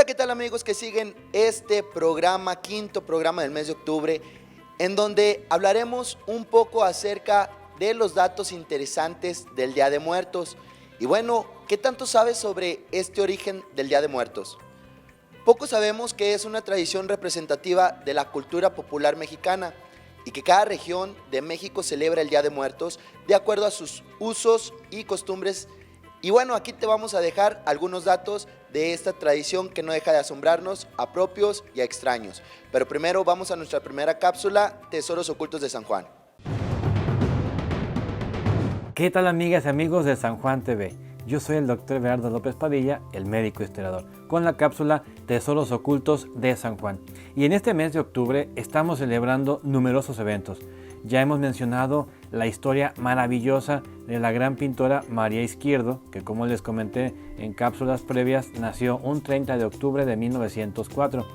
Hola, ¿qué tal amigos que siguen este programa, quinto programa del mes de octubre, en donde hablaremos un poco acerca de los datos interesantes del Día de Muertos? Y bueno, ¿qué tanto sabes sobre este origen del Día de Muertos? Poco sabemos que es una tradición representativa de la cultura popular mexicana y que cada región de México celebra el Día de Muertos de acuerdo a sus usos y costumbres. Y bueno, aquí te vamos a dejar algunos datos de esta tradición que no deja de asombrarnos a propios y a extraños. Pero primero vamos a nuestra primera cápsula, Tesoros Ocultos de San Juan. ¿Qué tal amigas y amigos de San Juan TV? Yo soy el Dr. Bernardo López Padilla, el médico historiador, con la cápsula Tesoros Ocultos de San Juan. Y en este mes de octubre estamos celebrando numerosos eventos. Ya hemos mencionado la historia maravillosa de la gran pintora María Izquierdo, que como les comenté en cápsulas previas, nació un 30 de octubre de 1904.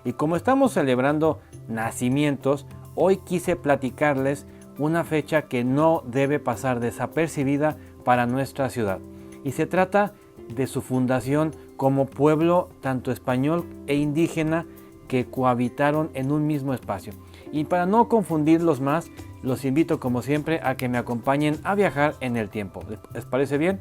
Y como estamos celebrando nacimientos, hoy quise platicarles una fecha que no debe pasar desapercibida para nuestra ciudad. Y se trata de su fundación como pueblo tanto español e indígena que cohabitaron en un mismo espacio. Y para no confundirlos más, los invito como siempre a que me acompañen a viajar en el tiempo. ¿Les parece bien?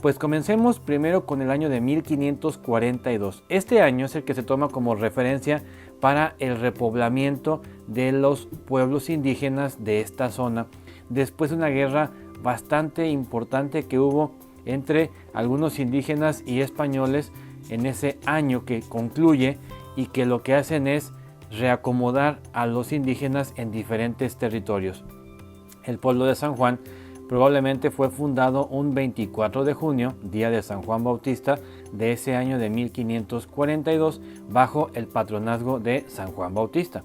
Pues comencemos primero con el año de 1542. Este año es el que se toma como referencia para el repoblamiento de los pueblos indígenas de esta zona, después de una guerra bastante importante que hubo entre algunos indígenas y españoles en ese año que concluye y que lo que hacen es reacomodar a los indígenas en diferentes territorios. El pueblo de San Juan probablemente fue fundado un 24 de junio, día de San Juan Bautista, de ese año de 1542, bajo el patronazgo de San Juan Bautista.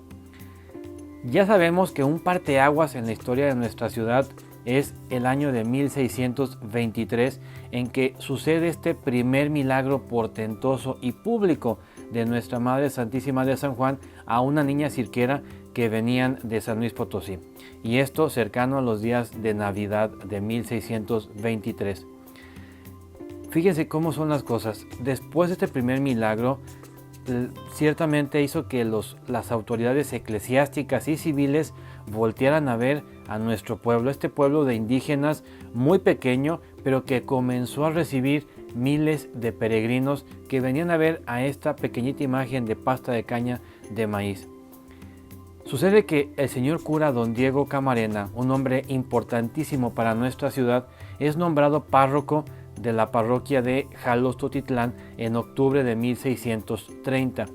Ya sabemos que un parteaguas en la historia de nuestra ciudad es el año de 1623, en que sucede este primer milagro portentoso y público de nuestra Madre Santísima de San Juan a una niña cirquera que venían de San Luis Potosí, y esto cercano a los días de Navidad de 1623. Fíjense cómo son las cosas. Después de este primer milagro, ciertamente hizo que las autoridades eclesiásticas y civiles voltearan a ver a nuestro pueblo, este pueblo de indígenas muy pequeño, pero que comenzó a recibir miles de peregrinos que venían a ver a esta pequeñita imagen de pasta de caña de maíz. Sucede que el señor cura don Diego Camarena, un hombre importantísimo para nuestra ciudad, es nombrado párroco de la parroquia de Jalostotitlán en octubre de 1630.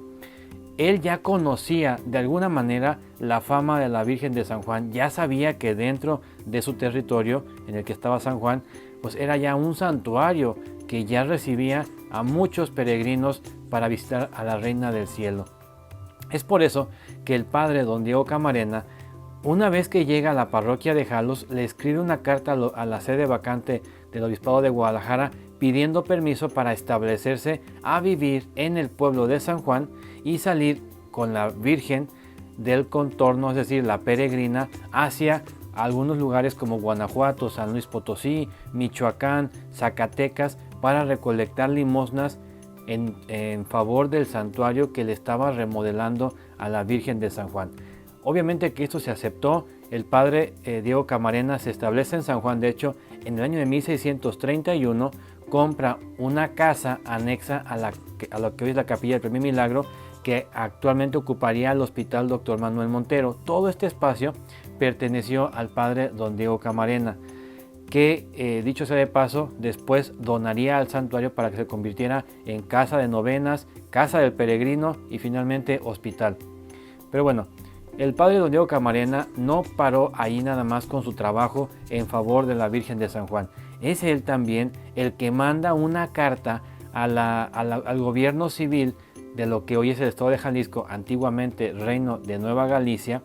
Él ya conocía de alguna manera la fama de la Virgen de San Juan, ya sabía que dentro de su territorio en el que estaba San Juan, pues era ya un santuario que ya recibía a muchos peregrinos para visitar a la Reina del Cielo. Es por eso que el padre don Diego Camarena, una vez que llega a la parroquia de Jalos, le escribe una carta a la sede vacante del Obispado de Guadalajara pidiendo permiso para establecerse a vivir en el pueblo de San Juan y salir con la Virgen del contorno, es decir, la peregrina, hacia algunos lugares como Guanajuato, San Luis Potosí, Michoacán, Zacatecas, para recolectar limosnas en favor del santuario que le estaba remodelando a la Virgen de San Juan. Obviamente que esto se aceptó. El padre Diego Camarena se establece en San Juan. De hecho, en el año de 1631 compra una casa anexa a lo que hoy es la Capilla del Primer Milagro, que actualmente ocuparía el Hospital Dr. Manuel Montero. Todo este espacio perteneció al padre don Diego Camarena, que dicho sea de paso, después donaría al santuario para que se convirtiera en casa de novenas, casa del peregrino y finalmente hospital. Pero bueno, el padre don Diego Camarena no paró ahí nada más con su trabajo en favor de la Virgen de San Juan. Es él también el que manda una carta al gobierno civil de lo que hoy es el estado de Jalisco, antiguamente Reino de Nueva Galicia,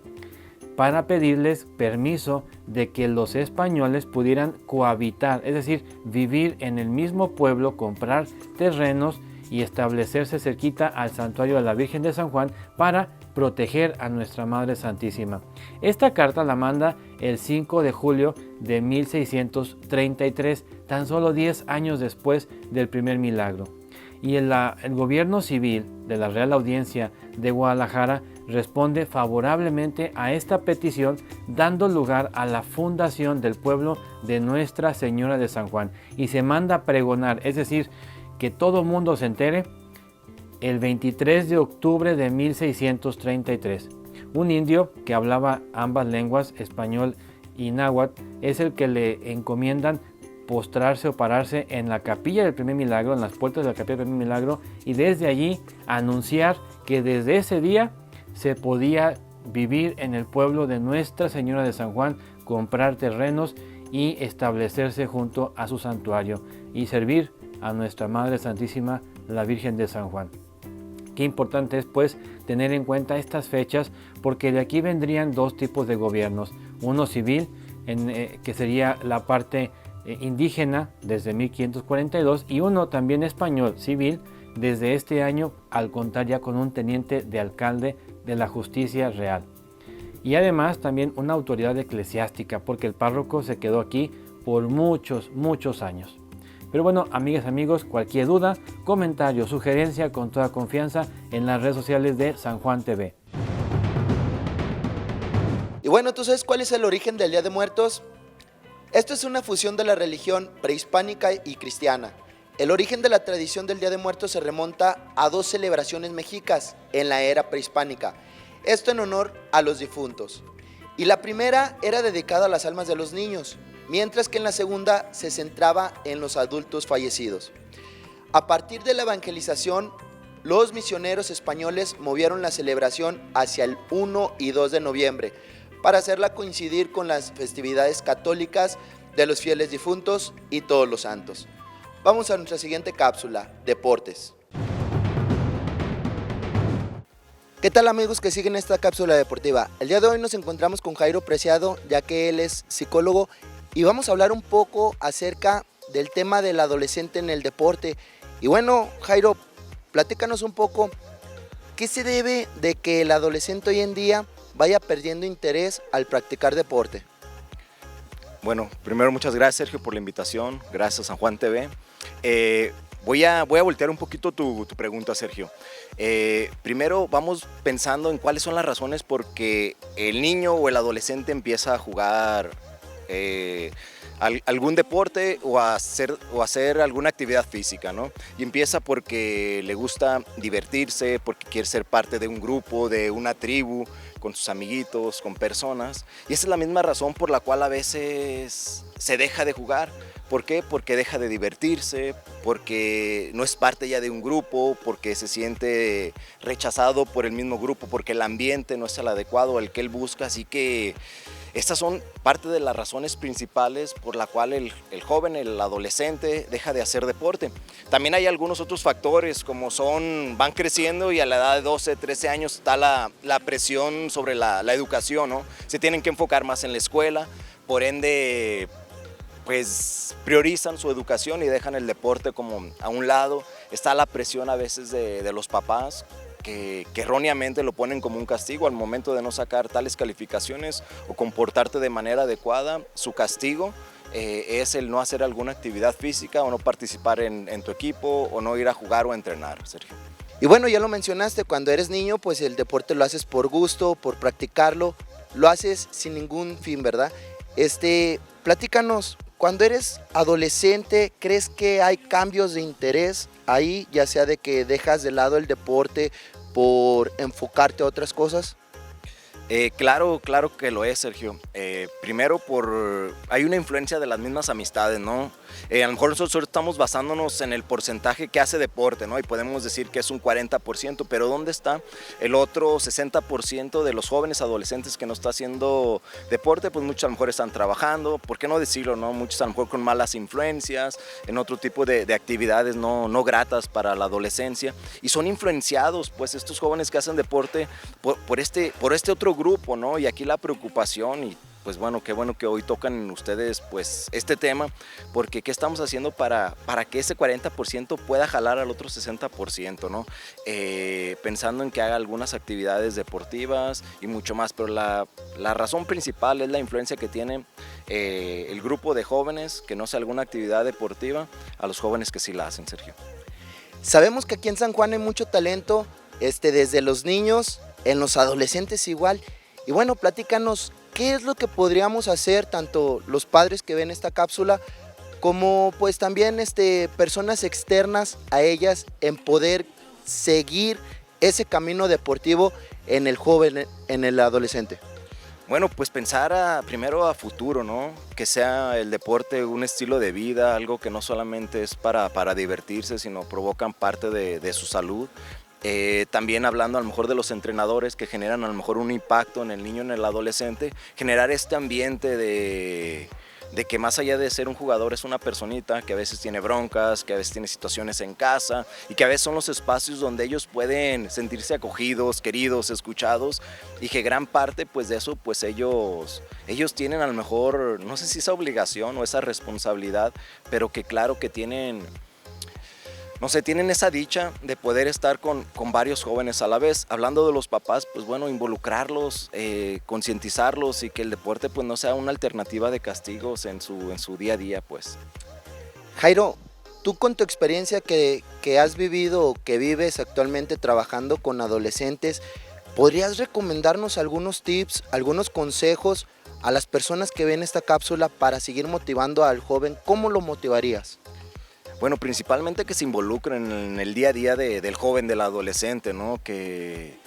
para pedirles permiso de que los españoles pudieran cohabitar, es decir, vivir en el mismo pueblo, comprar terrenos y establecerse cerquita al santuario de la Virgen de San Juan para proteger a nuestra Madre Santísima. Esta carta la manda el 5 de julio de 1633, tan solo 10 años después del primer milagro. Y el gobierno civil de la Real Audiencia de Guadalajara responde favorablemente a esta petición, dando lugar a la fundación del pueblo de Nuestra Señora de San Juan. Y se manda a pregonar, es decir, que todo mundo se entere, el 23 de octubre de 1633. Un indio que hablaba ambas lenguas, español y náhuatl, es el que le encomiendan postrarse o pararse en la capilla del Primer Milagro, en las puertas de la capilla del Primer Milagro, y desde allí anunciar que desde ese día se podía vivir en el pueblo de Nuestra Señora de San Juan, comprar terrenos y establecerse junto a su santuario y servir a Nuestra Madre Santísima, la Virgen de San Juan. Qué importante es pues tener en cuenta estas fechas, porque de aquí vendrían dos tipos de gobiernos, uno civil, que sería la parte indígena desde 1542, y uno también español civil desde este año, al contar ya con un teniente de alcalde de la justicia real. Y además también una autoridad eclesiástica, porque el párroco se quedó aquí por muchos años. Pero bueno, amigas, amigos, cualquier duda, comentario, sugerencia, con toda confianza en las redes sociales de San Juan TV. Y bueno, ¿tú sabes cuál es el origen del Día de Muertos? Esto es una fusión de la religión prehispánica y cristiana. El origen de la tradición del Día de Muertos se remonta a dos celebraciones mexicas en la era prehispánica. Esto en honor a los difuntos. Y la primera era dedicada a las almas de los niños, mientras que en la segunda se centraba en los adultos fallecidos. A partir de la evangelización, los misioneros españoles movieron la celebración hacia el 1 y 2 de noviembre para hacerla coincidir con las festividades católicas de los fieles difuntos y todos los santos. Vamos a nuestra siguiente cápsula, deportes. ¿Qué tal, amigos que siguen esta cápsula deportiva? El día de hoy nos encontramos con Jairo Preciado, ya que él es psicólogo, y vamos a hablar un poco acerca del tema del adolescente en el deporte. Y bueno, Jairo, platícanos un poco, ¿qué se debe de que el adolescente hoy en día vaya perdiendo interés al practicar deporte? Bueno, primero muchas gracias, Sergio, por la invitación, gracias San Juan TV. Voy a voltear un poquito tu pregunta, Sergio. Primero vamos pensando en cuáles son las razones por que el niño o el adolescente empieza a jugar algún deporte o a hacer alguna actividad física, ¿no? Y empieza porque le gusta divertirse, porque quiere ser parte de un grupo, de una tribu, con sus amiguitos, con personas. Y esa es la misma razón por la cual a veces se deja de jugar. ¿Por qué? Porque deja de divertirse, porque no es parte ya de un grupo, porque se siente rechazado por el mismo grupo, porque el ambiente no es el adecuado, el que él busca. Así que estas son parte de las razones principales por la cual el joven, el adolescente, deja de hacer deporte. También hay algunos otros factores, como van creciendo y a la edad de 12, 13 años está la presión sobre la educación, ¿no? Se tienen que enfocar más en la escuela, por ende pues priorizan su educación y dejan el deporte como a un lado. Está la presión a veces de los papás que erróneamente lo ponen como un castigo al momento de no sacar tales calificaciones o comportarte de manera adecuada. Su castigo es el no hacer alguna actividad física o no participar en tu equipo o no ir a jugar o a entrenar, Sergio. Y bueno, ya lo mencionaste, cuando eres niño, pues el deporte lo haces por gusto, por practicarlo, lo haces sin ningún fin, ¿verdad? Platícanos, cuando eres adolescente, ¿crees que hay cambios de interés ahí, ya sea de que dejas de lado el deporte por enfocarte a otras cosas? Claro que lo es, Sergio. Primero hay una influencia de las mismas amistades, ¿no? A lo mejor nosotros estamos basándonos en el porcentaje que hace deporte, ¿no? Y podemos decir que es un 40%, pero ¿dónde está el otro 60% de los jóvenes adolescentes que no está haciendo deporte? Pues muchos a lo mejor están trabajando, ¿por qué no decirlo, no? Muchos a lo mejor con malas influencias, en otro tipo de actividades no gratas para la adolescencia, y son influenciados, pues, estos jóvenes que hacen deporte por este otro grupo, ¿no? Y aquí la preocupación, y pues bueno, qué bueno que hoy tocan ustedes pues este tema, porque ¿qué estamos haciendo para que ese 40% pueda jalar al otro 60%, ¿no? Pensando en que haga algunas actividades deportivas y mucho más, pero la razón principal es la influencia que tiene el grupo de jóvenes que no hace alguna actividad deportiva a los jóvenes que sí la hacen, Sergio. Sabemos que aquí en San Juan hay mucho talento, desde los niños, en los adolescentes igual. Y bueno, platícanos, ¿qué es lo que podríamos hacer, tanto los padres que ven esta cápsula, como pues también personas externas a ellas, en poder seguir ese camino deportivo en el joven, en el adolescente? Bueno, pues pensar primero a futuro, ¿no? Que sea el deporte un estilo de vida, algo que no solamente es para divertirse, sino provocan parte de su salud. También hablando a lo mejor de los entrenadores que generan a lo mejor un impacto en el niño, en el adolescente, generar este ambiente de que más allá de ser un jugador es una personita que a veces tiene broncas, que a veces tiene situaciones en casa y que a veces son los espacios donde ellos pueden sentirse acogidos, queridos, escuchados, y que gran parte pues de eso pues ellos tienen a lo mejor, no sé si esa obligación o esa responsabilidad, pero que claro que tienen, no sé, tienen esa dicha de poder estar con varios jóvenes a la vez. Hablando de los papás, pues bueno, involucrarlos, concientizarlos y que el deporte pues no sea una alternativa de castigos en su día a día, pues. Jairo, tú con tu experiencia que has vivido o que vives actualmente trabajando con adolescentes, ¿podrías recomendarnos algunos tips, algunos consejos a las personas que ven esta cápsula para seguir motivando al joven? ¿Cómo lo motivarías? Bueno, principalmente que se involucren en el día a día del joven, del adolescente, ¿no? Que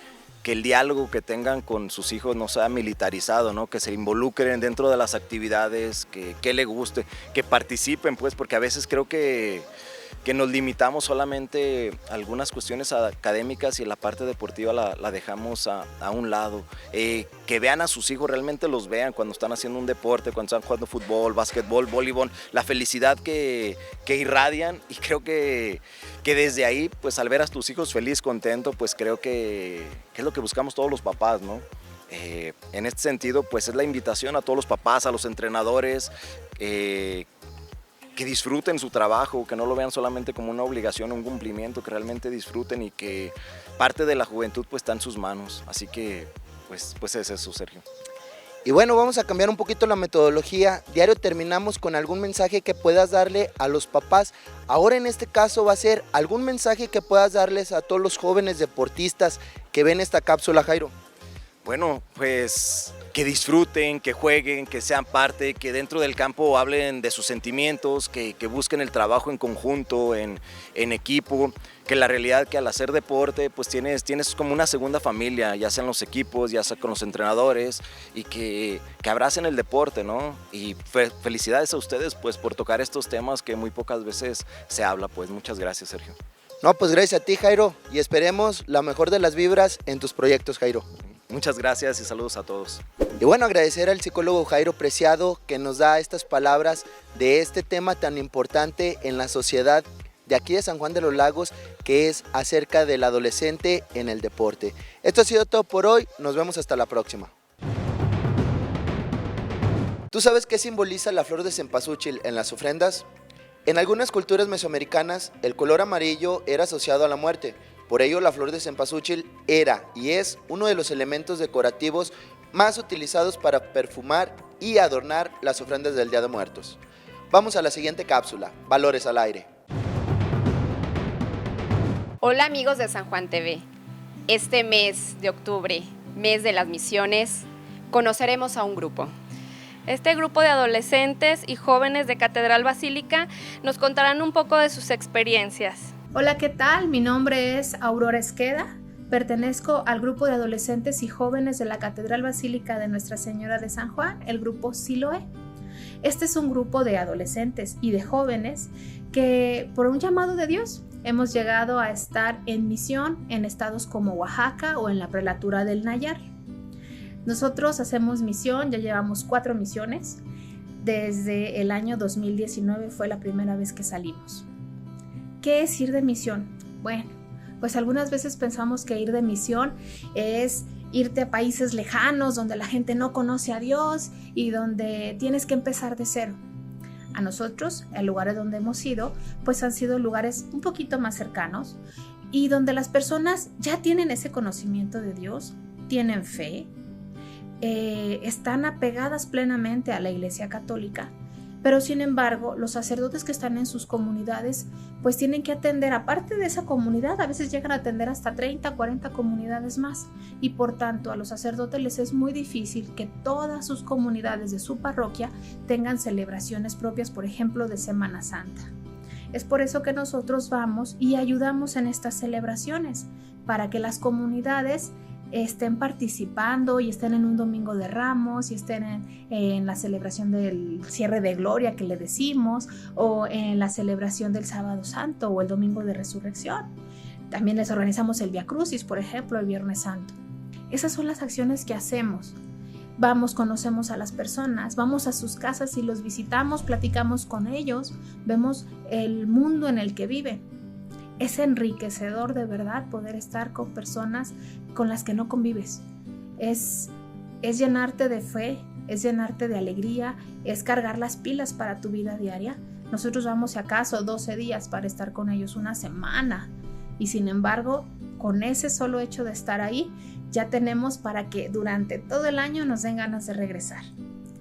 el diálogo que tengan con sus hijos no sea militarizado, ¿no? Que se involucren dentro de las actividades, que le guste, que participen, pues, porque a veces creo que nos limitamos solamente a algunas cuestiones académicas y la parte deportiva la dejamos a un lado. Que vean a sus hijos, realmente los vean cuando están haciendo un deporte, cuando están jugando fútbol, básquetbol, voleibol, la felicidad que irradian, y creo que desde ahí, pues al ver a tus hijos feliz, contento, pues creo que es lo que buscamos todos los papás, ¿no? En este sentido, pues es la invitación a todos los papás, a los entrenadores, que disfruten su trabajo, que no lo vean solamente como una obligación o un cumplimiento, que realmente disfruten y que parte de la juventud pues está en sus manos. Así que pues es eso, Sergio. Y bueno, vamos a cambiar un poquito la metodología. Diario terminamos con algún mensaje que puedas darle a los papás. Ahora en este caso va a ser algún mensaje que puedas darles a todos los jóvenes deportistas que ven esta cápsula, Jairo. Bueno, pues que disfruten, que jueguen, que sean parte, que dentro del campo hablen de sus sentimientos, que busquen el trabajo en conjunto, en equipo, que la realidad que al hacer deporte pues tienes como una segunda familia, ya sea en los equipos, ya sea con los entrenadores, y que abracen el deporte, ¿no? Y felicidades a ustedes pues por tocar estos temas que muy pocas veces se habla, pues muchas gracias, Sergio. No, pues gracias a ti, Jairo, y esperemos la mejor de las vibras en tus proyectos, Jairo. Muchas gracias y saludos a todos. Y bueno, agradecer al psicólogo Jairo Preciado que nos da estas palabras de este tema tan importante en la sociedad de aquí de San Juan de los Lagos, que es acerca del adolescente en el deporte. Esto ha sido todo por hoy, nos vemos hasta la próxima. ¿Tú sabes qué simboliza la flor de cempasúchil en las ofrendas? En algunas culturas mesoamericanas, el color amarillo era asociado a la muerte. Por ello, la flor de cempasúchil era y es uno de los elementos decorativos más utilizados para perfumar y adornar las ofrendas del Día de Muertos. Vamos a la siguiente cápsula, Valores al Aire. Hola amigos de San Juan TV. Este mes de octubre, mes de las misiones, conoceremos a un grupo. Este grupo de adolescentes y jóvenes de Catedral Basílica nos contarán un poco de sus experiencias. Hola, ¿qué tal? Mi nombre es Aurora Esqueda. Pertenezco al grupo de adolescentes y jóvenes de la Catedral Basílica de Nuestra Señora de San Juan, el grupo Siloé. Este es un grupo de adolescentes y de jóvenes que, por un llamado de Dios, hemos llegado a estar en misión en estados como Oaxaca o en la prelatura del Nayar. Nosotros hacemos misión, ya llevamos 4 misiones. Desde el año 2019 fue la primera vez que salimos. ¿Qué es ir de misión? Bueno, pues algunas veces pensamos que ir de misión es irte a países lejanos donde la gente no conoce a Dios y donde tienes que empezar de cero. A nosotros, el lugar donde hemos ido, pues han sido lugares un poquito más cercanos y donde las personas ya tienen ese conocimiento de Dios, tienen fe, están apegadas plenamente a la Iglesia Católica, Pero sin embargo, los sacerdotes que están en sus comunidades pues tienen que atender, aparte de esa comunidad, a veces llegan a atender hasta 30, 40 comunidades más, y por tanto a los sacerdotes les es muy difícil que todas sus comunidades de su parroquia tengan celebraciones propias, por ejemplo, de Semana Santa. Es por eso que nosotros vamos y ayudamos en estas celebraciones, para que las comunidades estén participando y estén en un Domingo de Ramos y estén en la celebración del cierre de gloria que le decimos, o en la celebración del Sábado Santo o el Domingo de Resurrección. También les organizamos el Vía Crucis, por ejemplo, el Viernes Santo. Esas son las acciones que hacemos. Vamos, conocemos a las personas, vamos a sus casas y los visitamos, platicamos con ellos, vemos el mundo en el que viven. Es enriquecedor de verdad poder estar con personas con las que no convives. Es llenarte de fe, es llenarte de alegría, es cargar las pilas para tu vida diaria. Nosotros vamos, si acaso, 12 días para estar con ellos, una semana. Y sin embargo, con ese solo hecho de estar ahí, ya tenemos para que durante todo el año nos den ganas de regresar.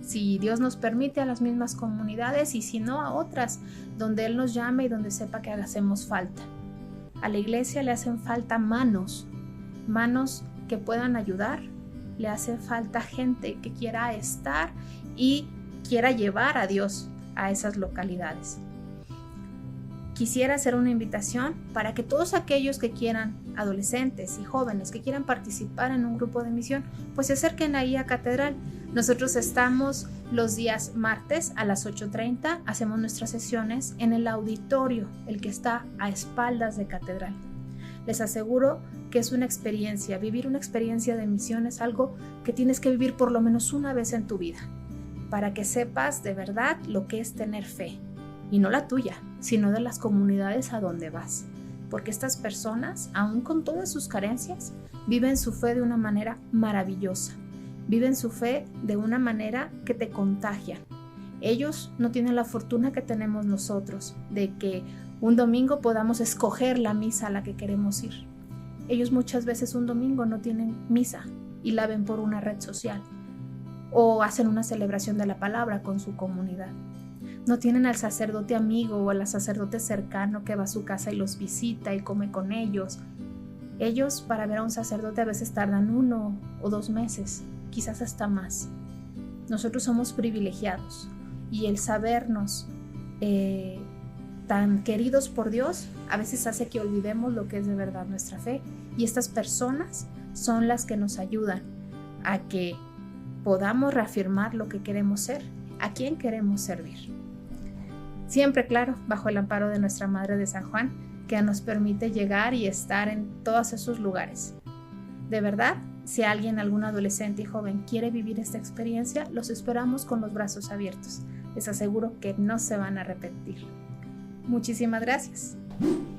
Si Dios nos permite, a las mismas comunidades, y si no, a otras, donde Él nos llame y donde sepa que hacemos falta. A la iglesia le hacen falta manos que puedan ayudar, le hace falta gente que quiera estar y quiera llevar a Dios a esas localidades. Quisiera hacer una invitación para que todos aquellos que quieran, adolescentes y jóvenes que quieran participar en un grupo de misión, pues se acerquen ahí a Catedral. Nosotros estamos los días martes a las 8:30, hacemos nuestras sesiones en el auditorio, el que está a espaldas de Catedral. Les aseguro que es una experiencia, vivir una experiencia de misión es algo que tienes que vivir por lo menos una vez en tu vida, para que sepas de verdad lo que es tener fe, y no la tuya, sino de las comunidades a donde vas. Porque estas personas, aún con todas sus carencias, viven su fe de una manera maravillosa. Viven su fe de una manera que te contagia. Ellos no tienen la fortuna que tenemos nosotros, de que un domingo podamos escoger la misa a la que queremos ir. Ellos muchas veces un domingo no tienen misa y la ven por una red social, o hacen una celebración de la palabra con su comunidad. No tienen al sacerdote amigo o al sacerdote cercano que va a su casa y los visita y come con ellos. Ellos, para ver a un sacerdote, a veces tardan 1 o 2 meses, quizás hasta más. Nosotros somos privilegiados, y el sabernos tan queridos por Dios a veces hace que olvidemos lo que es de verdad nuestra fe, y estas personas son las que nos ayudan a que podamos reafirmar lo que queremos ser, a quién queremos servir. Siempre, claro, bajo el amparo de nuestra Madre de San Juan, que nos permite llegar y estar en todos esos lugares. De verdad, si alguien, algún adolescente y joven quiere vivir esta experiencia, los esperamos con los brazos abiertos. Les aseguro que no se van a arrepentir. Muchísimas gracias.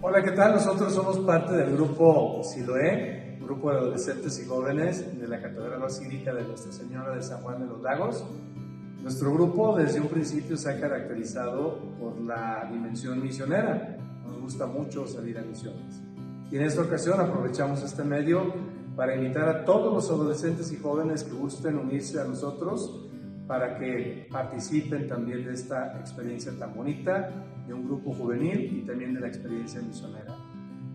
Hola, ¿qué tal? Nosotros somos parte del grupo Siloé, grupo de adolescentes y jóvenes de la Catedral Basílica de Nuestra Señora de San Juan de los Lagos. Nuestro grupo desde un principio se ha caracterizado por la dimensión misionera. Nos gusta mucho salir a misiones. Y en esta ocasión aprovechamos este medio para invitar a todos los adolescentes y jóvenes que gusten unirse a nosotros para que participen también de esta experiencia tan bonita de un grupo juvenil y también de la experiencia misionera.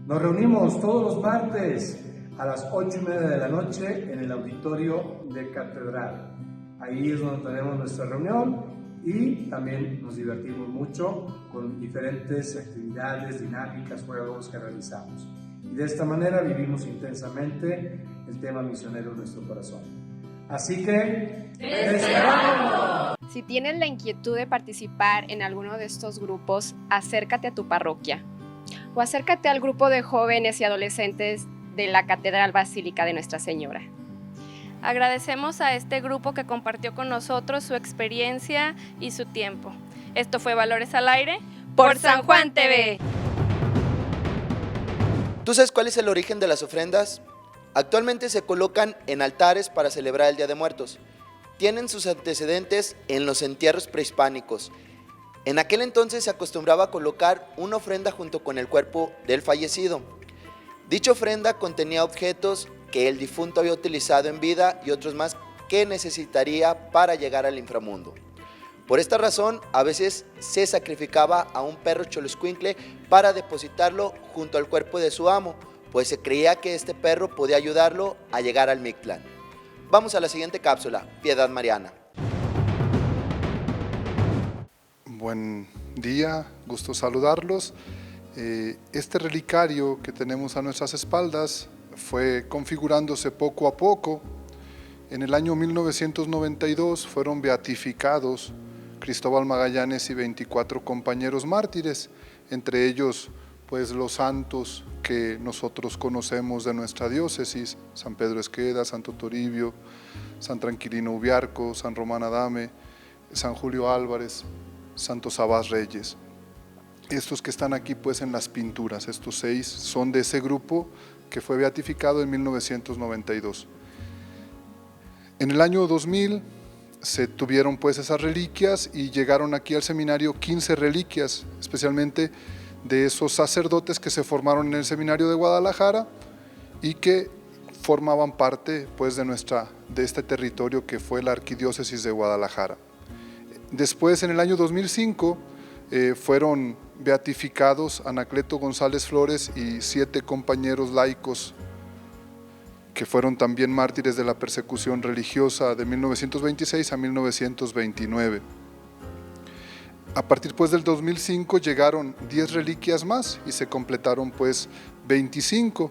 Nos reunimos todos los martes a las 8:30 de la noche en el auditorio de Catedral. Ahí es donde tenemos nuestra reunión y también nos divertimos mucho con diferentes actividades, dinámicas, juegos que realizamos. Y de esta manera vivimos intensamente el tema misionero en nuestro corazón. Así que ¡te esperamos! Si tienes la inquietud de participar en alguno de estos grupos, acércate a tu parroquia o acércate al grupo de jóvenes y adolescentes de la Catedral Basílica de Nuestra Señora. Agradecemos a este grupo que compartió con nosotros su experiencia y su tiempo. Esto fue Valores al Aire por San Juan TV. ¿Tú sabes cuál es el origen de las ofrendas? Actualmente se colocan en altares para celebrar el Día de Muertos. Tienen sus antecedentes en los entierros prehispánicos. En aquel entonces se acostumbraba a colocar una ofrenda junto con el cuerpo del fallecido. Dicha ofrenda contenía objetos que el difunto había utilizado en vida y otros más que necesitaría para llegar al inframundo. Por esta razón, a veces se sacrificaba a un perro choloscuincle para depositarlo junto al cuerpo de su amo, pues se creía que este perro podía ayudarlo a llegar al Mictlán. Vamos a la siguiente cápsula, Piedad Mariana. Buen día, gusto saludarlos. Este relicario que tenemos a nuestras espaldas fue configurándose poco a poco. En el año 1992 fueron beatificados Cristóbal Magallanes y 24 compañeros mártires, entre ellos pues los santos que nosotros conocemos de nuestra diócesis: San Pedro Esqueda, Santo Toribio, San Tranquilino Ubiarco, San Román Adame, San Julio Álvarez, Santo Sabás Reyes. Estos que están aquí pues en las pinturas, estos 6 son de ese grupo que fue beatificado en 1992. En el año 2000 se tuvieron pues esas reliquias y llegaron aquí al seminario 15 reliquias, especialmente de esos sacerdotes que se formaron en el seminario de Guadalajara y que formaban parte pues de este territorio que fue la arquidiócesis de Guadalajara. Después, en el año 2005, fueron beatificados Anacleto González Flores y 7 compañeros laicos que fueron también mártires de la persecución religiosa de 1926 a 1929. A partir pues del 2005 llegaron 10 reliquias más y se completaron pues 25.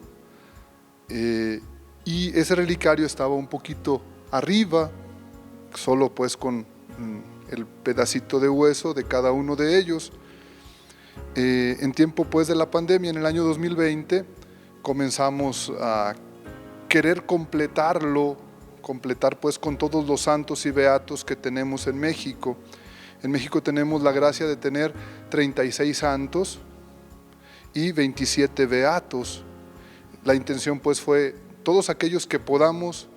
Y ese relicario estaba un poquito arriba, solo pues con el pedacito de hueso de cada uno de ellos. En tiempo pues de la pandemia, en el año 2020, comenzamos a querer completar pues con todos los santos y beatos que tenemos en México. En México tenemos la gracia de tener 36 santos y 27 beatos. La intención pues fue todos aquellos que podamos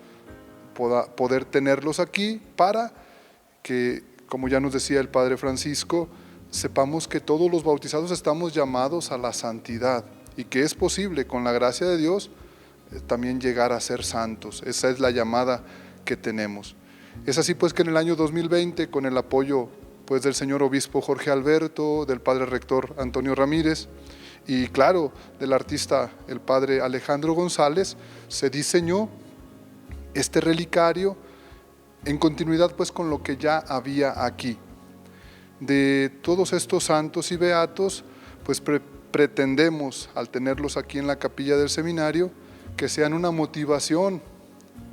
poder tenerlos aquí para que, como ya nos decía el Padre Francisco, sepamos que todos los bautizados estamos llamados a la santidad y que es posible con la gracia de Dios también llegar a ser santos. Esa es la llamada que tenemos. Es así pues que en el año 2020, con el apoyo pues del señor obispo Jorge Alberto, del padre rector Antonio Ramírez y claro, del artista el padre Alejandro González, se diseñó este relicario en continuidad pues con lo que ya había aquí. De todos estos santos y beatos, pues pretendemos, al tenerlos aquí en la capilla del seminario, que sean una motivación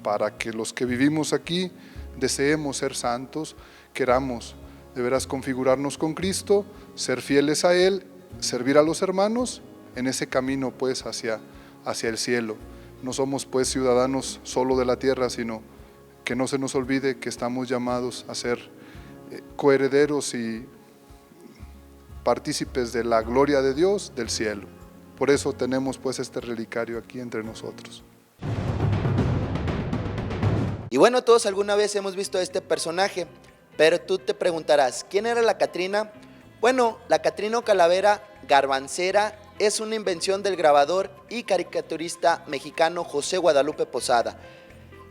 para que los que vivimos aquí deseemos ser santos, queramos de veras configurarnos con Cristo, ser fieles a Él, servir a los hermanos en ese camino pues hacia el cielo. No somos pues ciudadanos solo de la tierra, sino que no se nos olvide que estamos llamados a ser coherederos y partícipes de la gloria de Dios del cielo. Por eso tenemos pues este relicario aquí entre nosotros. Y bueno, todos alguna vez hemos visto a este personaje, pero tú te preguntarás, ¿quién era la Catrina? Bueno, la Catrina o calavera garbancera es una invención del grabador y caricaturista mexicano José Guadalupe Posada.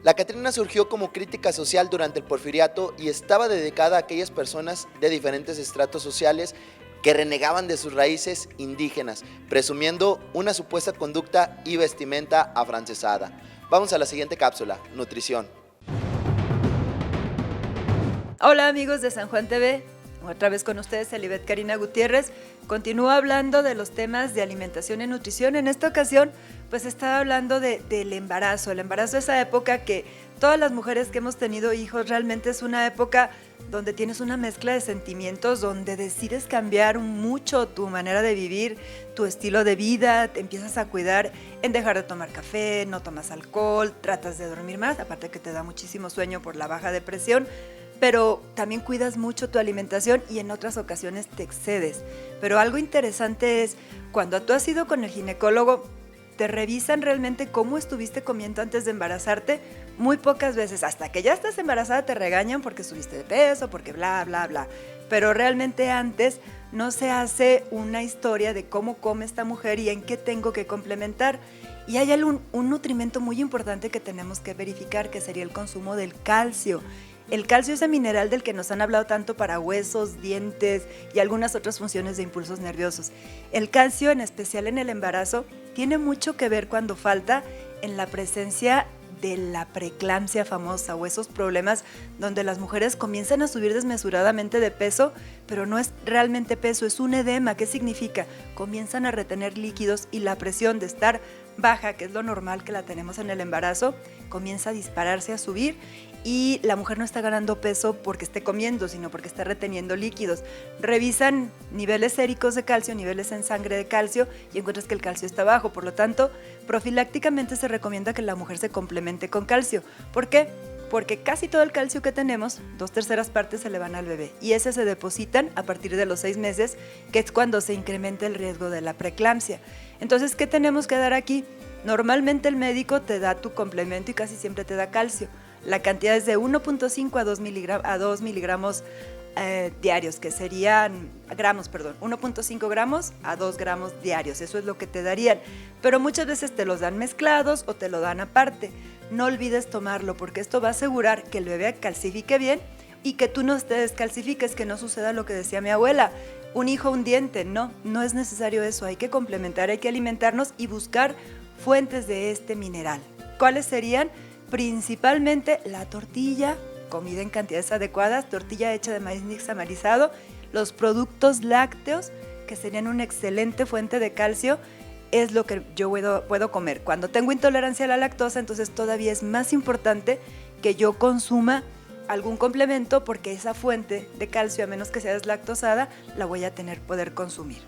La Catrina surgió como crítica social durante el Porfiriato y estaba dedicada a aquellas personas de diferentes estratos sociales que renegaban de sus raíces indígenas, presumiendo una supuesta conducta y vestimenta afrancesada. Vamos a la siguiente cápsula, nutrición. Hola amigos de San Juan TV, otra vez con ustedes Elibet Karina Gutiérrez. Continúo hablando de los temas de alimentación y nutrición. En esta ocasión pues estaba hablando del embarazo. El embarazo es esa época que todas las mujeres que hemos tenido hijos realmente es una época donde tienes una mezcla de sentimientos, donde decides cambiar mucho tu manera de vivir, tu estilo de vida, te empiezas a cuidar en dejar de tomar café, no tomas alcohol, tratas de dormir más, aparte que te da muchísimo sueño por la baja depresión, pero también cuidas mucho tu alimentación y en otras ocasiones te excedes. Pero algo interesante es, cuando tú has ido con el ginecólogo, te revisan realmente cómo estuviste comiendo antes de embarazarte. Muy pocas veces, hasta que ya estás embarazada te regañan porque subiste de peso, porque bla, bla, bla. Pero realmente antes no se hace una historia de cómo come esta mujer y en qué tengo que complementar. Y hay un nutrimento muy importante que tenemos que verificar, que sería el consumo del calcio. El calcio es el mineral del que nos han hablado tanto para huesos, dientes y algunas otras funciones de impulsos nerviosos. El calcio, en especial en el embarazo, tiene mucho que ver cuando falta en la presencia de la preeclampsia famosa o esos problemas donde las mujeres comienzan a subir desmesuradamente de peso, pero no es realmente peso, es un edema. ¿Qué significa? Comienzan a retener líquidos y la presión de estar baja, que es lo normal que la tenemos en el embarazo, comienza a dispararse, a subir, y la mujer no está ganando peso porque esté comiendo, sino porque está reteniendo líquidos. Revisan niveles séricos de calcio, niveles en sangre de calcio, y encuentras que el calcio está bajo. Por lo tanto, profilácticamente se recomienda que la mujer se complemente con calcio. ¿Por qué? Porque casi todo el calcio que tenemos, 2/3 partes se le van al bebé, y ese se depositan a partir de los 6 meses, que es cuando se incrementa el riesgo de la preeclampsia. Entonces, ¿qué tenemos que dar aquí? Normalmente el médico te da tu complemento y casi siempre te da calcio. La cantidad es de 1.5 a 2 miligramos diarios, que serían 1.5 gramos a 2 gramos diarios. Eso es lo que te darían. Pero muchas veces te los dan mezclados o te lo dan aparte. No olvides tomarlo, porque esto va a asegurar que el bebé calcifique bien y que tú no te descalcifiques, que no suceda lo que decía mi abuela. Un hijo, un diente. No es necesario eso. Hay que complementar, hay que alimentarnos y buscar fuentes de este mineral. ¿Cuáles serían? Principalmente la tortilla, comida en cantidades adecuadas, tortilla hecha de maíz nixtamalizado, los productos lácteos, que serían una excelente fuente de calcio, es lo que yo puedo comer. Cuando tengo intolerancia a la lactosa, entonces todavía es más importante que yo consuma algún complemento, porque esa fuente de calcio, a menos que sea deslactosada, la voy a poder consumir.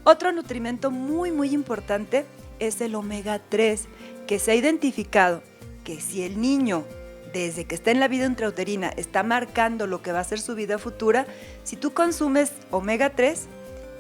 Otro nutrimento muy importante es el omega 3, que se ha identificado que si el niño, desde que está en la vida intrauterina, está marcando lo que va a ser su vida futura, si tú consumes omega 3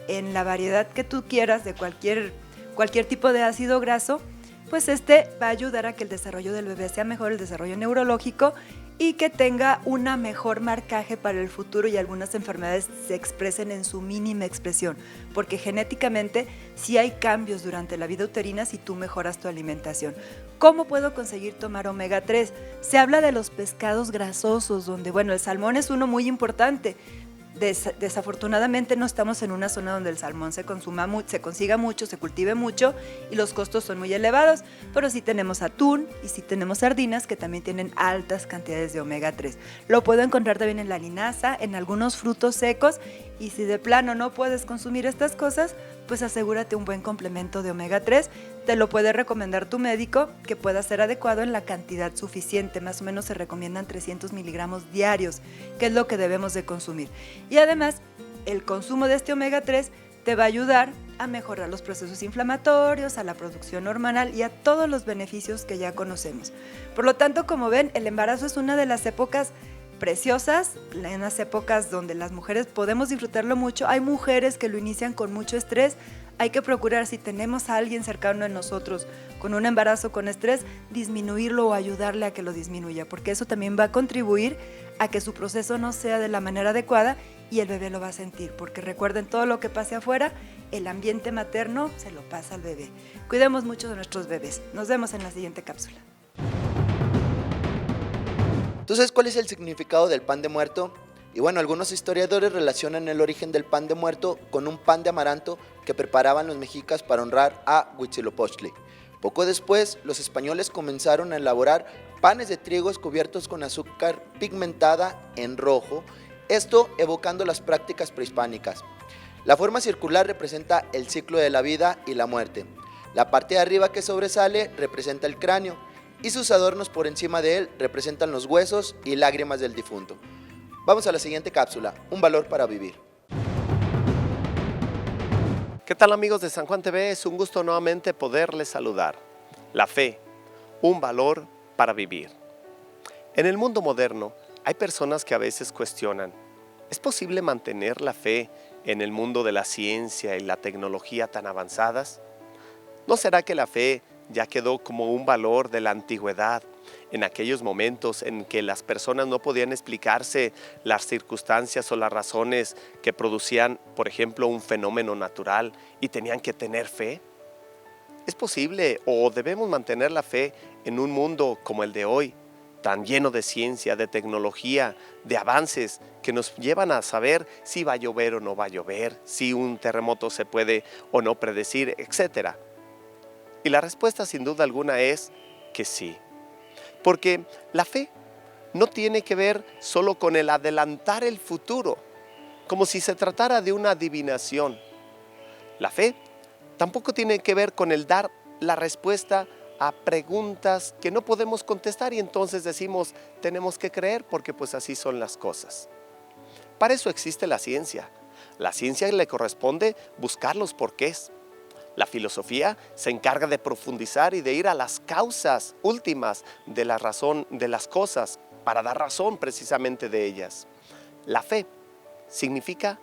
en la variedad que tú quieras, de cualquier tipo de ácido graso, pues este va a ayudar a que el desarrollo del bebé sea mejor, el desarrollo neurológico, y que tenga una mejor marcaje para el futuro y algunas enfermedades se expresen en su mínima expresión, porque genéticamente sí hay cambios durante la vida uterina si tú mejoras tu alimentación. ¿Cómo puedo conseguir tomar omega 3? Se habla de los pescados grasosos, donde, el salmón es uno muy importante. Desafortunadamente no estamos en una zona donde el salmón se consiga mucho, se cultive mucho y los costos son muy elevados, pero sí tenemos atún y sí tenemos sardinas que también tienen altas cantidades de omega 3. Lo puedo encontrar también en la linaza, en algunos frutos secos, y si de plano no puedes consumir estas cosas, pues asegúrate un buen complemento de omega 3. Te lo puede recomendar tu médico, que pueda ser adecuado en la cantidad suficiente. Más o menos se recomiendan 300 miligramos diarios, que es lo que debemos de consumir. Y además, el consumo de este omega 3 te va a ayudar a mejorar los procesos inflamatorios, a la producción hormonal y a todos los beneficios que ya conocemos. Por lo tanto, como ven, el embarazo es una de las épocas preciosas, en las épocas donde las mujeres podemos disfrutarlo mucho. Hay mujeres que lo inician con mucho estrés. Hay que procurar, si tenemos a alguien cercano a nosotros con un embarazo con estrés, disminuirlo o ayudarle a que lo disminuya, porque eso también va a contribuir a que su proceso no sea de la manera adecuada y el bebé lo va a sentir, porque recuerden, todo lo que pase afuera, el ambiente materno se lo pasa al bebé. Cuidemos mucho de nuestros bebés. Nos vemos en la siguiente cápsula. Entonces, ¿cuál es el significado del pan de muerto? Y algunos historiadores relacionan el origen del pan de muerto con un pan de amaranto que preparaban los mexicas para honrar a Huitzilopochtli. Poco después, los españoles comenzaron a elaborar panes de trigo cubiertos con azúcar pigmentada en rojo, esto evocando las prácticas prehispánicas. La forma circular representa el ciclo de la vida y la muerte. La parte de arriba que sobresale representa el cráneo y sus adornos por encima de él representan los huesos y lágrimas del difunto. Vamos a la siguiente cápsula, un valor para vivir. ¿Qué tal, amigos de San Juan TV? Es un gusto nuevamente poderles saludar. La fe, un valor para vivir. En el mundo moderno hay personas que a veces cuestionan: ¿es posible mantener la fe en el mundo de la ciencia y la tecnología tan avanzadas? ¿No será que la fe ya quedó como un valor de la antigüedad, en aquellos momentos en que las personas no podían explicarse las circunstancias o las razones que producían, por ejemplo, un fenómeno natural y tenían que tener fe? ¿Es posible o debemos mantener la fe en un mundo como el de hoy, tan lleno de ciencia, de tecnología, de avances que nos llevan a saber si va a llover o no va a llover, si un terremoto se puede o no predecir, etc. Y la respuesta sin duda alguna es que sí. Porque la fe no tiene que ver solo con el adelantar el futuro, como si se tratara de una adivinación. La fe tampoco tiene que ver con el dar la respuesta a preguntas que no podemos contestar y entonces decimos, tenemos que creer porque pues así son las cosas. Para eso existe la ciencia. La ciencia le corresponde buscar los porqués. La filosofía se encarga de profundizar y de ir a las causas últimas de la razón de las cosas, para dar razón precisamente de ellas. La fe significa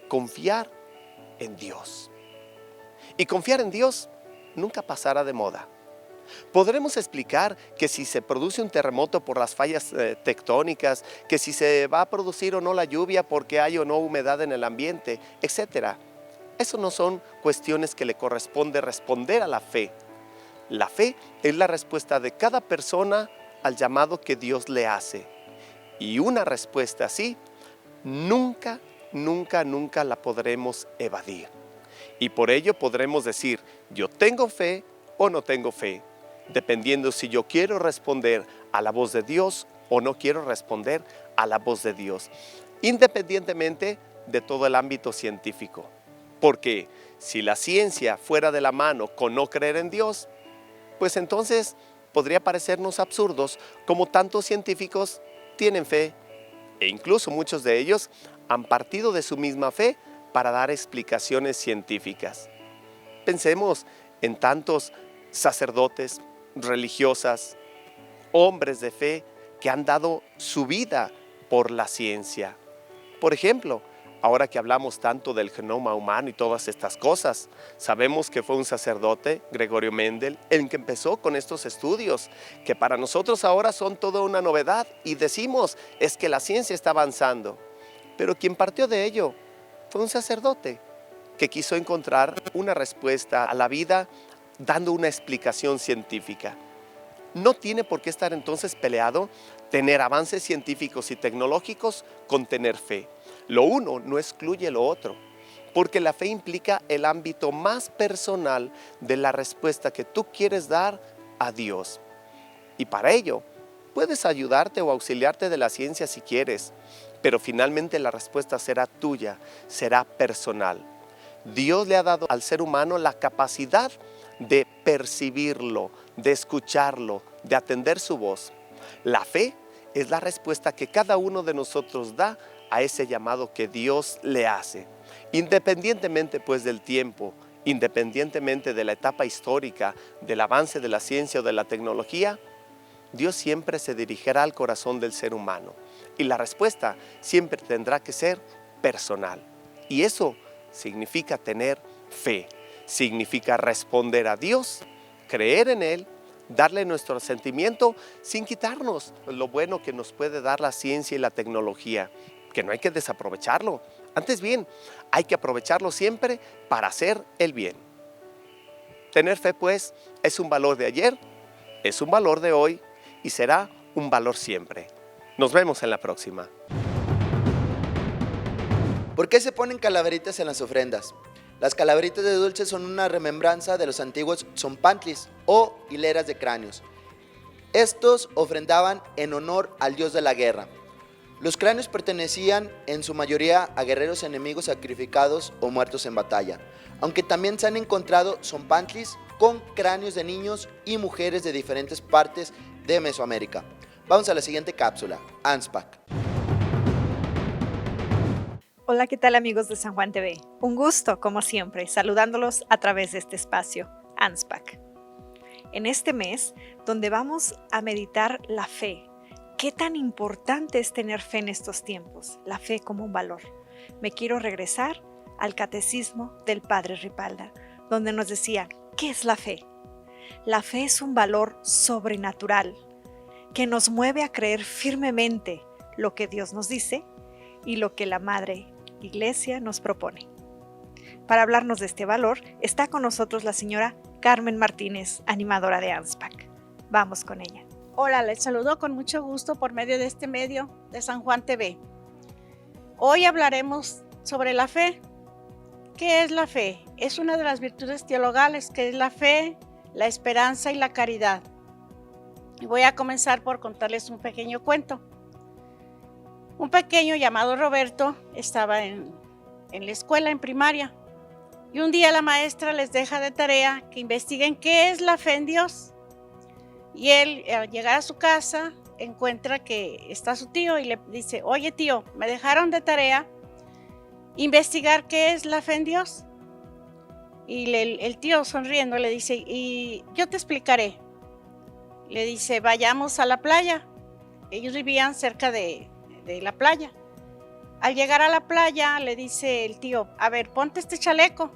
confiar en Dios. Y confiar en Dios nunca pasará de moda. Podremos explicar que si se produce un terremoto por las fallas tectónicas, que si se va a producir o no la lluvia porque hay o no humedad en el ambiente, etc. Eso no son cuestiones que le corresponde responder a la fe. La fe es la respuesta de cada persona al llamado que Dios le hace. Y una respuesta así, nunca la podremos evadir. Y por ello podremos decir, yo tengo fe o no tengo fe, dependiendo si yo quiero responder a la voz de Dios o no quiero responder a la voz de Dios, independientemente de todo el ámbito científico. Porque si la ciencia fuera de la mano con no creer en Dios, pues entonces podría parecernos absurdos como tantos científicos tienen fe e incluso muchos de ellos han partido de su misma fe para dar explicaciones científicas. Pensemos en tantos sacerdotes, religiosas, hombres de fe que han dado su vida por la ciencia. Por ejemplo, ahora que hablamos tanto del genoma humano y todas estas cosas, sabemos que fue un sacerdote, Gregorio Mendel, el que empezó con estos estudios, que para nosotros ahora son toda una novedad y decimos, es que la ciencia está avanzando. Pero quien partió de ello fue un sacerdote que quiso encontrar una respuesta a la vida dando una explicación científica. No tiene por qué estar entonces peleado tener avances científicos y tecnológicos con tener fe. Lo uno no excluye lo otro, porque la fe implica el ámbito más personal de la respuesta que tú quieres dar a Dios. Y para ello, puedes ayudarte o auxiliarte de la ciencia si quieres, pero finalmente la respuesta será tuya, será personal. Dios le ha dado al ser humano la capacidad de percibirlo, de escucharlo, de atender su voz. La fe es la respuesta que cada uno de nosotros da a ese llamado que Dios le hace. Independientemente pues del tiempo, independientemente de la etapa histórica, del avance de la ciencia o de la tecnología, Dios siempre se dirigirá al corazón del ser humano. Y la respuesta siempre tendrá que ser personal. Y eso significa tener fe, significa responder a Dios, creer en Él, darle nuestro sentimiento sin quitarnos lo bueno que nos puede dar la ciencia y la tecnología, que no hay que desaprovecharlo. Antes bien, hay que aprovecharlo siempre para hacer el bien. Tener fe, pues, es un valor de ayer, es un valor de hoy y será un valor siempre. Nos vemos en la próxima. ¿Por qué se ponen calaveritas en las ofrendas? Las calaveritas de dulces son una remembranza de los antiguos tzompantlis o hileras de cráneos. Estos ofrendaban en honor al dios de la guerra. Los cráneos pertenecían en su mayoría a guerreros enemigos sacrificados o muertos en batalla, aunque también se han encontrado tzompantlis con cráneos de niños y mujeres de diferentes partes de Mesoamérica. Vamos a la siguiente cápsula, ANSPAC. Hola, ¿qué tal amigos de San Juan TV? Un gusto, como siempre, saludándolos a través de este espacio, ANSPAC. En este mes, donde vamos a meditar la fe, ¿qué tan importante es tener fe en estos tiempos? La fe como un valor. Me quiero regresar al catecismo del Padre Ripalda, donde nos decía, ¿qué es la fe? La fe es un valor sobrenatural que nos mueve a creer firmemente lo que Dios nos dice y lo que la Madre Iglesia nos propone. Para hablarnos de este valor, está con nosotros la señora Carmen Martínez, animadora de ANSPAC. Vamos con ella. Hola, les saludo con mucho gusto por medio de este medio de San Juan TV. Hoy hablaremos sobre la fe. ¿Qué es la fe? Es una de las virtudes teologales, que es la fe, la esperanza y la caridad. Y voy a comenzar por contarles un pequeño cuento. Un pequeño llamado Roberto estaba en la escuela, en primaria, y un día la maestra les deja de tarea que investiguen qué es la fe en Dios. Y él, al llegar a su casa, encuentra que está su tío y le dice: oye tío, me dejaron de tarea investigar qué es la fe en Dios. Y el tío, sonriendo, le dice: y yo te explicaré. Le dice: vayamos a la playa. Ellos vivían cerca de la playa. Al llegar a la playa, le dice el tío: a ver, ponte este chaleco.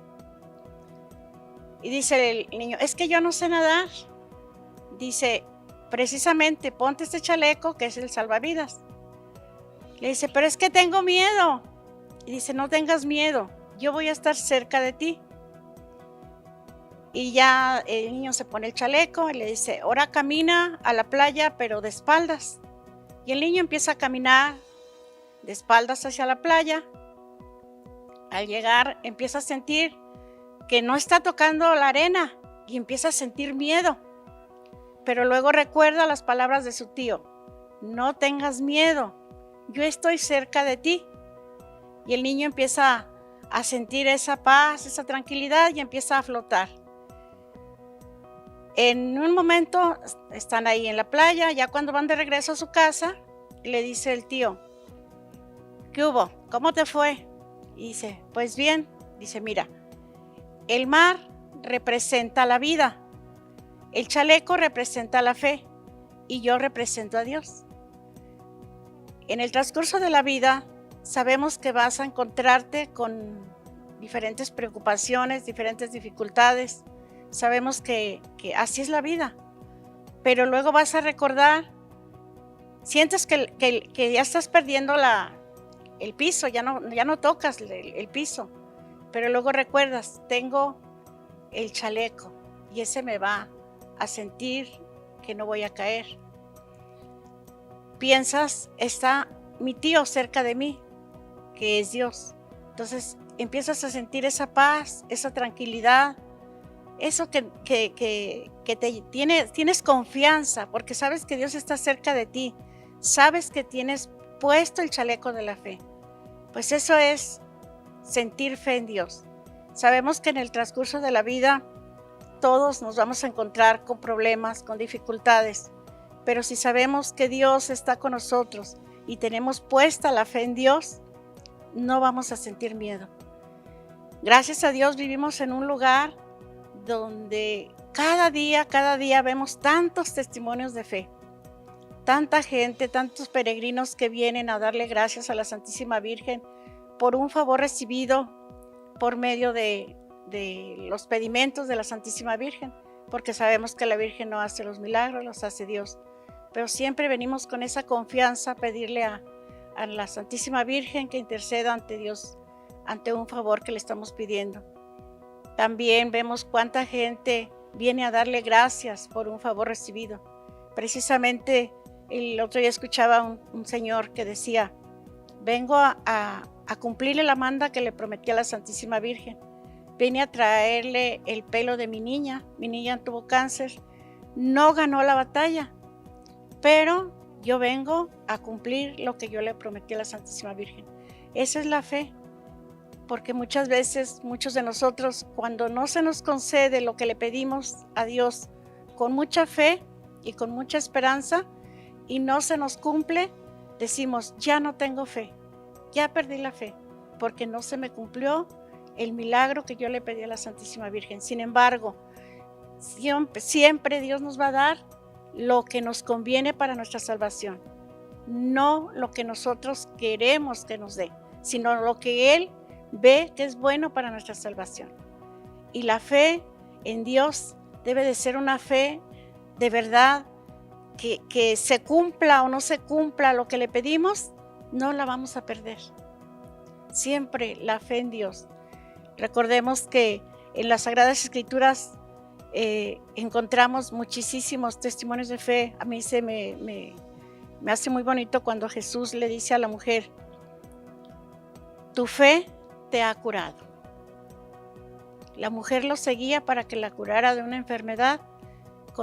Y dice el niño: es que yo no sé nadar. Dice: precisamente, ponte este chaleco, que es el salvavidas. Le dice: pero es que tengo miedo. Y dice: no tengas miedo, yo voy a estar cerca de ti. Y ya el niño se pone el chaleco y le dice: ahora camina a la playa, pero de espaldas. Y el niño empieza a caminar de espaldas hacia la playa. Al llegar, empieza a sentir que no está tocando la arena y empieza a sentir miedo. Pero luego recuerda las palabras de su tío: no tengas miedo, yo estoy cerca de ti. Y el niño empieza a sentir esa paz, esa tranquilidad, y empieza a flotar. En un momento están ahí en la playa. Ya cuando van de regreso a su casa, le dice el tío: ¿qué hubo? ¿Cómo te fue? Y dice: pues bien. Dice: mira, el mar representa la vida, el chaleco representa la fe y yo represento a Dios. En el transcurso de la vida sabemos que vas a encontrarte con diferentes preocupaciones, diferentes dificultades. Sabemos que así es la vida, pero luego vas a recordar, sientes que ya estás perdiendo el piso, ya no tocas el piso, pero luego recuerdas: tengo el chaleco y ese me va a sentir que no voy a caer. Piensas: está mi tío cerca de mí, que es Dios. Entonces empiezas a sentir esa paz, esa tranquilidad, eso que tienes confianza, porque sabes que Dios está cerca de ti, sabes que tienes puesto el chaleco de la fe. Pues eso es sentir fe en Dios. Sabemos que en el transcurso de la vida todos nos vamos a encontrar con problemas, con dificultades, pero si sabemos que Dios está con nosotros y tenemos puesta la fe en Dios, no vamos a sentir miedo. Gracias a Dios vivimos en un lugar donde cada día vemos tantos testimonios de fe, tanta gente, tantos peregrinos que vienen a darle gracias a la Santísima Virgen por un favor recibido por medio de los pedimentos de la Santísima Virgen, porque sabemos que la Virgen no hace los milagros, los hace Dios, pero siempre venimos con esa confianza a pedirle a la Santísima Virgen que interceda ante Dios, ante un favor que le estamos pidiendo. También vemos cuánta gente viene a darle gracias por un favor recibido. Precisamente el otro día escuchaba un señor que decía: vengo a cumplirle la manda que le prometí a la Santísima Virgen. Vine a traerle el pelo de mi niña tuvo cáncer, no ganó la batalla, pero yo vengo a cumplir lo que yo le prometí a la Santísima Virgen. Esa es la fe, porque muchas veces, muchos de nosotros, cuando no se nos concede lo que le pedimos a Dios con mucha fe y con mucha esperanza, y no se nos cumple, decimos: ya no tengo fe, ya perdí la fe, porque no se me cumplió el milagro que yo le pedí a la Santísima Virgen. Sin embargo, siempre Dios nos va a dar lo que nos conviene para nuestra salvación, no lo que nosotros queremos que nos dé, sino lo que Él ve que es bueno para nuestra salvación. Y la fe en Dios debe de ser una fe de verdad, que se cumpla o no se cumpla lo que le pedimos, no la vamos a perder. Siempre la fe en Dios. Recordemos que en las Sagradas Escrituras encontramos muchísimos testimonios de fe. A mí me hace muy bonito cuando Jesús le dice a la mujer, tu fe te ha curado. La mujer lo seguía para que la curara de una enfermedad.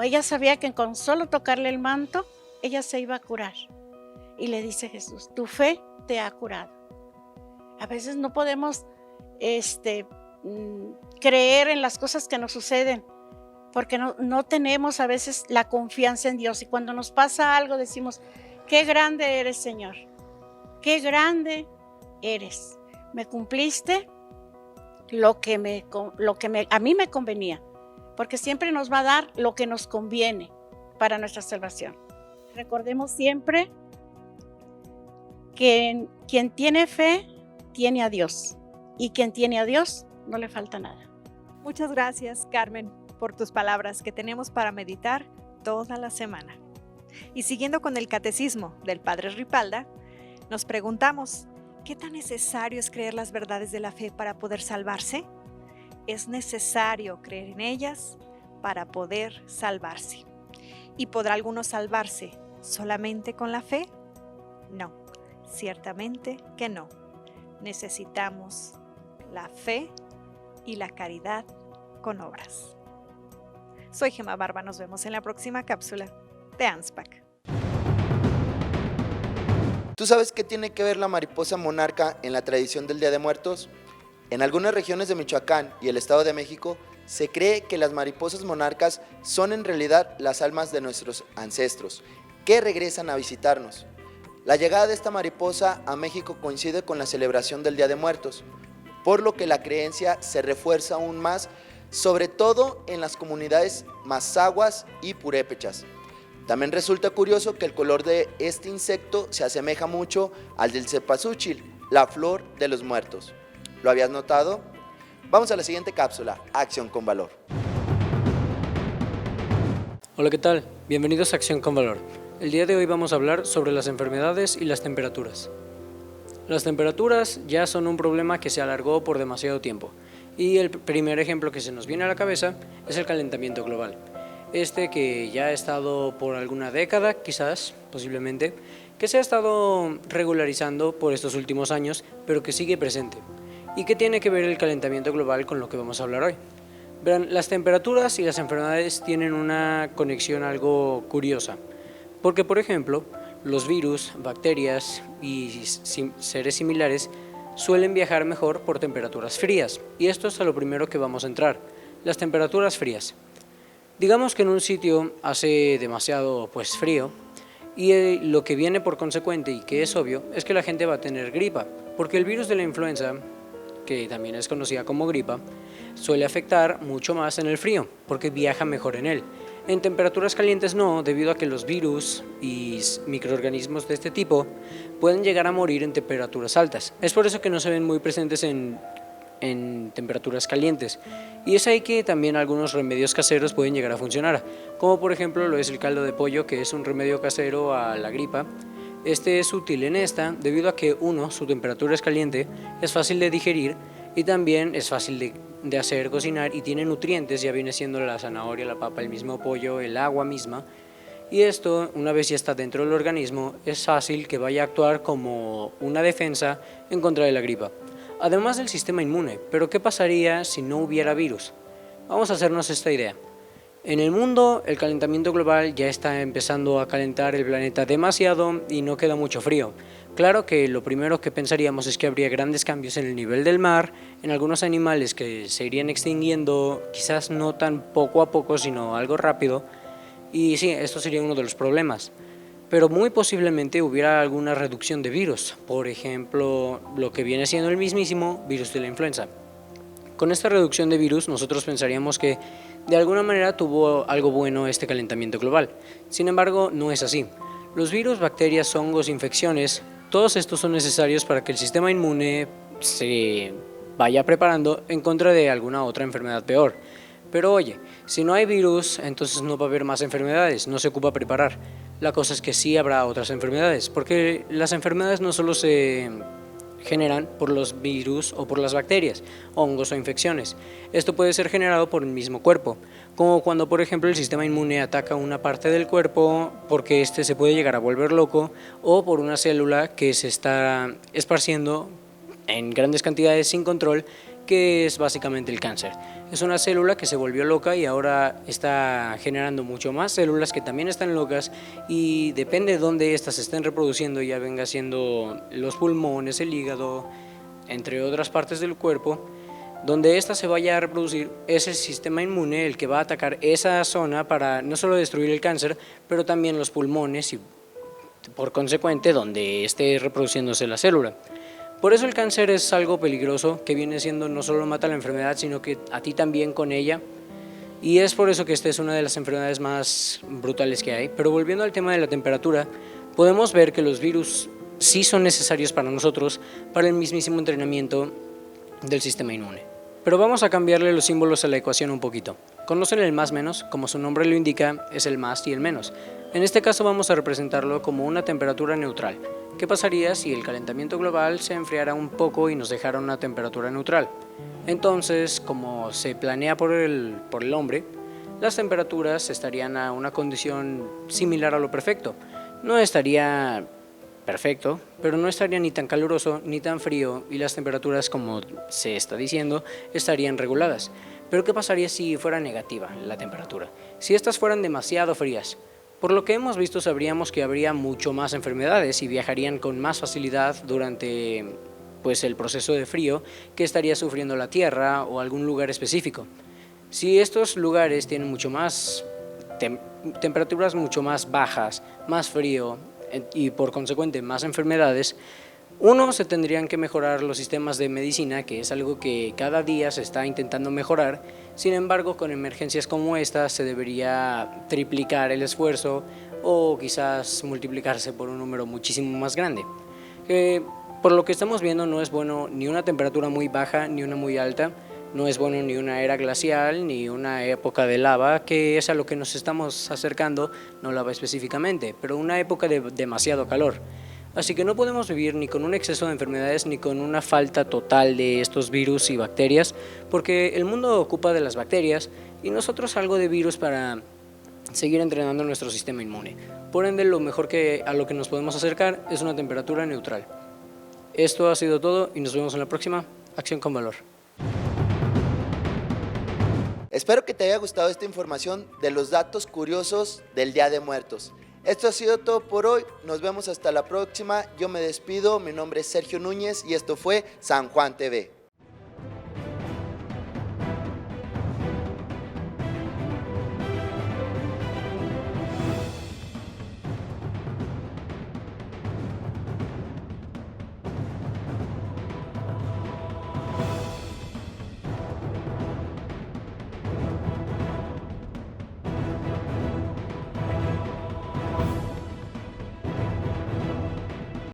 Ella sabía que con solo tocarle el manto, ella se iba a curar. Y le dice Jesús, tu fe te ha curado. A veces no podemos creer en las cosas que nos suceden, porque no tenemos a veces la confianza en Dios. Y cuando nos pasa algo decimos, qué grande eres, Señor. Qué grande eres. Me cumpliste lo que a mí me convenía, porque siempre nos va a dar lo que nos conviene para nuestra salvación. Recordemos siempre que quien tiene fe tiene a Dios, y quien tiene a Dios no le falta nada. Muchas gracias, Carmen, por tus palabras que tenemos para meditar toda la semana. Y siguiendo con el catecismo del Padre Ripalda, nos preguntamos, ¿qué tan necesario es creer las verdades de la fe para poder salvarse? Es necesario creer en ellas para poder salvarse. ¿Y podrá alguno salvarse solamente con la fe? No, ciertamente que no. Necesitamos la fe y la caridad con obras. Soy Gemma Barba, nos vemos en la próxima cápsula de ANSPAC. ¿Tú sabes qué tiene que ver la mariposa monarca en la tradición del Día de Muertos? En algunas regiones de Michoacán y el Estado de México se cree que las mariposas monarcas son en realidad las almas de nuestros ancestros, que regresan a visitarnos. La llegada de esta mariposa a México coincide con la celebración del Día de Muertos, por lo que la creencia se refuerza aún más, sobre todo en las comunidades mazahuas y purépechas. También resulta curioso que el color de este insecto se asemeja mucho al del cempasúchil, la flor de los muertos. ¿Lo habías notado? Vamos a la siguiente cápsula, Acción con Valor. Hola, ¿qué tal? Bienvenidos a Acción con Valor. El día de hoy vamos a hablar sobre las enfermedades y las temperaturas. Las temperaturas ya son un problema que se alargó por demasiado tiempo, y el primer ejemplo que se nos viene a la cabeza es el calentamiento global. Que ya ha estado por alguna década, quizás, posiblemente, que se ha estado regularizando por estos últimos años, pero que sigue presente. ¿Y qué tiene que ver el calentamiento global con lo que vamos a hablar hoy? Verán, las temperaturas y las enfermedades tienen una conexión algo curiosa, porque, por ejemplo, los virus, bacterias y seres similares suelen viajar mejor por temperaturas frías, y esto es a lo primero que vamos a entrar, las temperaturas frías. Digamos que en un sitio hace demasiado frío, y lo que viene por consecuente y que es obvio es que la gente va a tener gripa, porque el virus de la influenza, que también es conocida como gripa, suele afectar mucho más en el frío, porque viaja mejor en él. En temperaturas calientes no, debido a que los virus y microorganismos de este tipo pueden llegar a morir en temperaturas altas. Es por eso que no se ven muy presentes en temperaturas calientes, y es ahí que también algunos remedios caseros pueden llegar a funcionar, como por ejemplo lo es el caldo de pollo, que es un remedio casero a la gripa. Este es útil en esta debido a que su temperatura es caliente, es fácil de digerir y también es fácil de hacer, cocinar, y tiene nutrientes, ya viene siendo la zanahoria, la papa, el mismo pollo, el agua misma, y esto, una vez ya está dentro del organismo, es fácil que vaya a actuar como una defensa en contra de la gripa. Además del sistema inmune, pero ¿qué pasaría si no hubiera virus? Vamos a hacernos esta idea. En el mundo, el calentamiento global ya está empezando a calentar el planeta demasiado y no queda mucho frío. Claro que lo primero que pensaríamos es que habría grandes cambios en el nivel del mar, en algunos animales que se irían extinguiendo, quizás no tan poco a poco, sino algo rápido, y sí, esto sería uno de los problemas. Pero muy posiblemente hubiera alguna reducción de virus, por ejemplo, lo que viene siendo el mismísimo virus de la influenza. Con esta reducción de virus, nosotros pensaríamos que de alguna manera tuvo algo bueno este calentamiento global. Sin embargo, no es así. Los virus, bacterias, hongos, infecciones, todos estos son necesarios para que el sistema inmune se vaya preparando en contra de alguna otra enfermedad peor. Pero oye, si no hay virus, entonces no va a haber más enfermedades, no se ocupa preparar. La cosa es que sí habrá otras enfermedades, porque las enfermedades no solo se generan por los virus o por las bacterias, hongos o infecciones. Esto puede ser generado por el mismo cuerpo. como cuando por ejemplo el sistema inmune ataca una parte del cuerpo porque éste se puede llegar a volver loco, o por una célula que se está esparciendo en grandes cantidades sin control, que es básicamente el cáncer. Es una célula que se volvió loca y ahora está generando mucho más células que también están locas, y depende de dónde estas se estén reproduciendo, ya venga siendo los pulmones, el hígado, entre otras partes del cuerpo, donde ésta se vaya a reproducir, es el sistema inmune el que va a atacar esa zona para no solo destruir el cáncer, pero también los pulmones y por consecuente donde esté reproduciéndose la célula. Por eso el cáncer es algo peligroso, que viene siendo no solo mata la enfermedad, sino que a ti también con ella. Y es por eso que esta es una de las enfermedades más brutales que hay. Pero volviendo al tema de la temperatura, podemos ver que los virus sí son necesarios para nosotros, para el mismísimo entrenamiento del sistema inmune. Pero vamos a cambiarle los símbolos a la ecuación un poquito. Conocen el más menos, como su nombre lo indica, es el más y el menos. En este caso vamos a representarlo como una temperatura neutral. ¿Qué pasaría si el calentamiento global se enfriara un poco y nos dejara una temperatura neutral? Entonces, como se planea por el hombre, las temperaturas estarían a una condición similar a lo perfecto. No estaría perfecto, pero no estaría ni tan caluroso ni tan frío, y las temperaturas, como se está diciendo, estarían reguladas. Pero ¿qué pasaría si fuera negativa la temperatura? Si estas fueran demasiado frías. Por lo que hemos visto, sabríamos que habría mucho más enfermedades y viajarían con más facilidad durante el proceso de frío que estaría sufriendo la Tierra o algún lugar específico. Si estos lugares tienen mucho más temperaturas mucho más bajas, más frío y por consecuente más enfermedades, se tendrían que mejorar los sistemas de medicina, que es algo que cada día se está intentando mejorar. Sin embargo, con emergencias como esta se debería triplicar el esfuerzo o quizás multiplicarse por un número muchísimo más grande. Por lo que estamos viendo, no es bueno ni una temperatura muy baja ni una muy alta, no es bueno ni una era glacial ni una época de lava, que es a lo que nos estamos acercando, no lava específicamente, pero una época de demasiado calor. Así que no podemos vivir ni con un exceso de enfermedades ni con una falta total de estos virus y bacterias, porque el mundo ocupa de las bacterias y nosotros algo de virus para seguir entrenando nuestro sistema inmune. Por ende, lo mejor a lo que nos podemos acercar es una temperatura neutral. Esto ha sido todo y nos vemos en la próxima Acción con Valor. Espero que te haya gustado esta información de los datos curiosos del Día de Muertos. Esto ha sido todo por hoy, nos vemos hasta la próxima. Yo me despido, mi nombre es Sergio Núñez y esto fue San Juan TV.